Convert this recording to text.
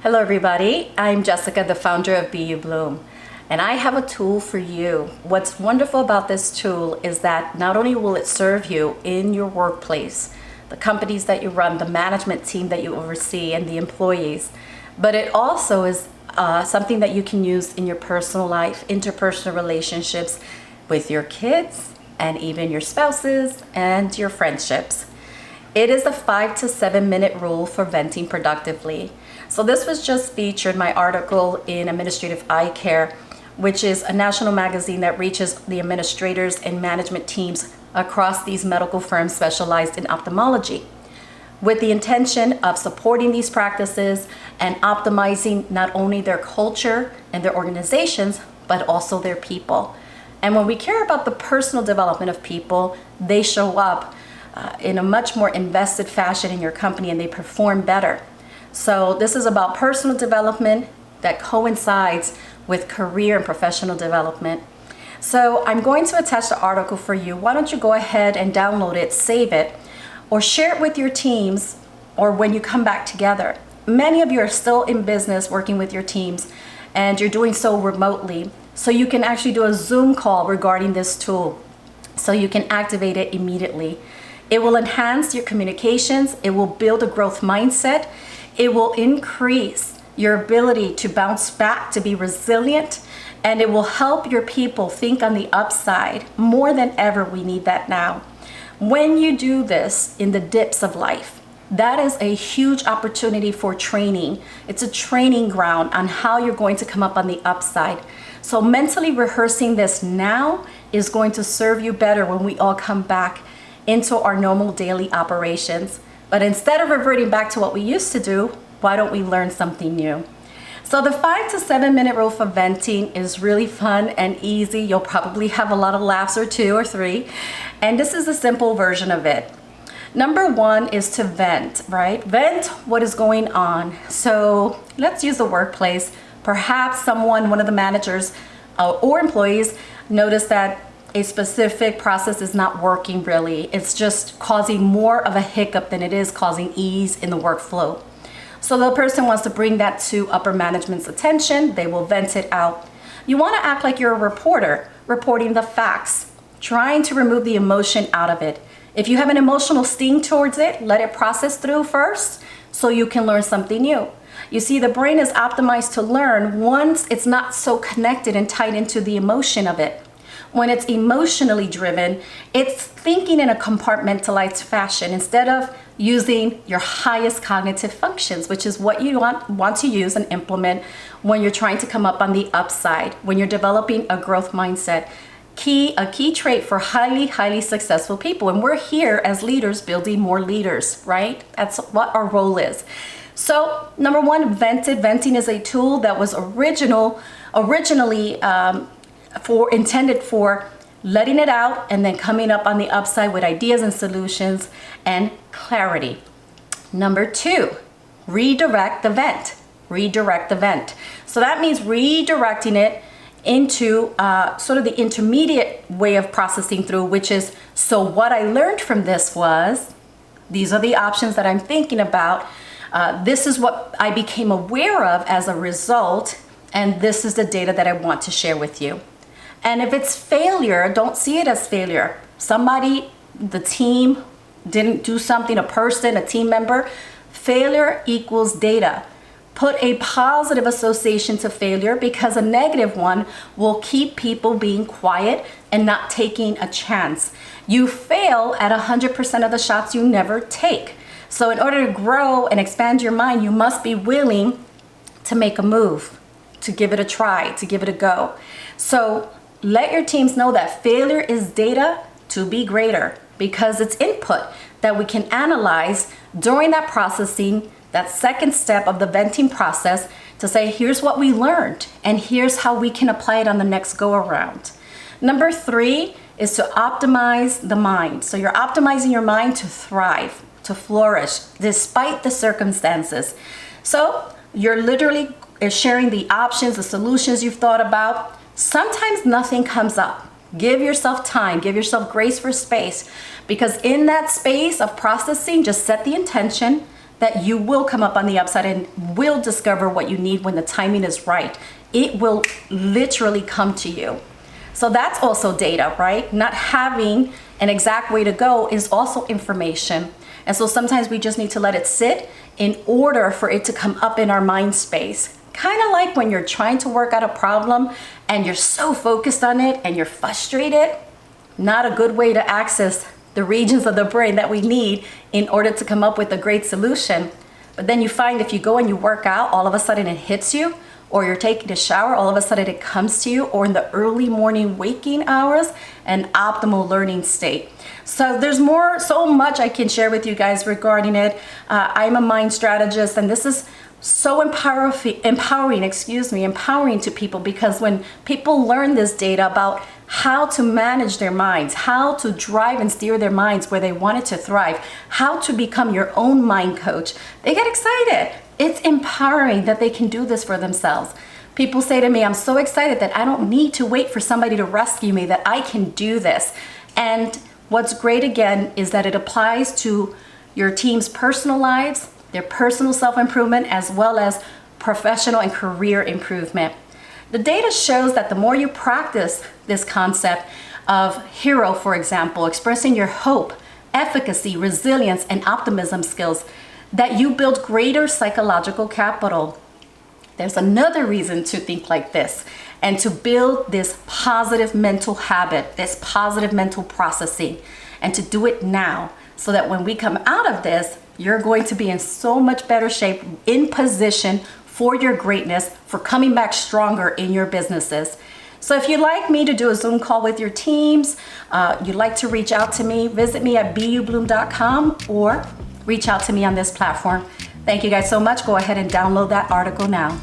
Hello everybody, I'm Jessica, the founder of Be You Bloom, and I have a tool for you. What's wonderful about this tool is that not only will it serve you in your workplace, the companies that you run, the management team that you oversee, and the employees, but it also is something that you can use in your personal life, interpersonal relationships with your kids, and even your spouses and your friendships. It is the 5 to 7 minute rule for venting productively. So this was just featured in my article in Administrative Eye Care, which is a national magazine that reaches the administrators and management teams across these medical firms specialized in ophthalmology, with the intention of supporting these practices and optimizing not only their culture and their organizations, but also their people. And when we care about the personal development of people, they show up in a much more invested fashion in your company and they perform better. So this is about personal development that coincides with career and professional development. So I'm going to attach the article for you. Why don't you go ahead and download it, save it, or share it with your teams or when you come back together. Many of you are still in business working with your teams and you're doing so remotely. So you can actually do a Zoom call regarding this tool so you can activate it immediately. It will enhance your communications. It will build a growth mindset. It will increase your ability to bounce back, to be resilient, and it will help your people think on the upside. More than ever, we need that now. When you do this in the dips of life, that is a huge opportunity for training. It's a training ground on how you're going to come up on the upside. So mentally rehearsing this now is going to serve you better when we all come back into our normal daily operations. But instead of reverting back to what we used to do, why don't we learn something new? So the 5 to 7 minute rule for venting is really fun and easy. You'll probably have a lot of laughs or 2 or 3. And this is a simple version of it. Number 1 is to vent, right? Vent what is going on. So let's use the workplace. Perhaps one of the managers or employees notice that a specific process is not working really. It's just causing more of a hiccup than it is causing ease in the workflow. So the person wants to bring that to upper management's attention. They will vent it out. You want to act like you're a reporter, reporting the facts, trying to remove the emotion out of it. If you have an emotional sting towards it, let it process through first so you can learn something new. You see, the brain is optimized to learn once it's not so connected and tied into the emotion of it. When it's emotionally driven, it's thinking in a compartmentalized fashion instead of using your highest cognitive functions, which is what you want to use and implement when you're trying to come up on the upside, when you're developing a growth mindset. A key trait for highly successful people. And we're here as leaders building more leaders, right? That's what our role is. So number 1, venting is a tool that was originally intended for letting it out and then coming up on the upside with ideas and solutions and clarity. Number 2, redirect the vent. Redirect the vent. So that means redirecting it into sort of the intermediate way of processing through, which is, so what I learned from this was, these are the options that I'm thinking about. This is what I became aware of as a result, and this is the data that I want to share with you. And if it's failure, don't see it as failure. Somebody, the team didn't do something, a person, a team member. Failure equals data. Put a positive association to failure because a negative one will keep people being quiet and not taking a chance. You fail at 100% of the shots you never take. So in order to grow and expand your mind, you must be willing to make a move, to give it a try, to give it a go. So let your teams know that failure is data to be greater because it's input that we can analyze during that processing, that second step of the venting process, to say, here's what we learned and here's how we can apply it on the next go around. Number 3 is to optimize the mind. So you're optimizing your mind to thrive, to flourish despite the circumstances. So you're literally sharing the options, the solutions you've thought about. Sometimes nothing comes up. Give yourself time, give yourself grace for space, because in that space of processing, just set the intention that you will come up on the upside and will discover what you need when the timing is right. It will literally come to you. So that's also data, right? Not having an exact way to go is also information. And so sometimes we just need to let it sit in order for it to come up in our mind space. Kind of like when you're trying to work out a problem and you're so focused on it and you're frustrated. Not a good way to access the regions of the brain that we need in order to come up with a great solution. But then you find if you go and you work out, all of a sudden it hits you, or you're taking a shower, all of a sudden it comes to you, or in the early morning waking hours, an optimal learning state. So there's so much I can share with you guys regarding it. I'm a mind strategist, and this is so empowering to people, because when people learn this data about how to manage their minds, how to drive and steer their minds where they want it to thrive, how to become your own mind coach, they get excited. It's empowering that they can do this for themselves. People say to me, I'm so excited that I don't need to wait for somebody to rescue me, that I can do this. And what's great again is that it applies to your team's personal lives, their personal self-improvement, as well as professional and career improvement. The data shows that the more you practice this concept of hero, for example, expressing your hope, efficacy, resilience, and optimism skills, that you build greater psychological capital. There's another reason to think like this and to build this positive mental habit, this positive mental processing, and to do it now, so that when we come out of this, you're going to be in so much better shape, in position for your greatness, for coming back stronger in your businesses. So if you'd like me to do a Zoom call with your teams, you'd like to reach out to me, visit me at bubloom.com or reach out to me on this platform. Thank you guys so much. Go ahead and download that article now.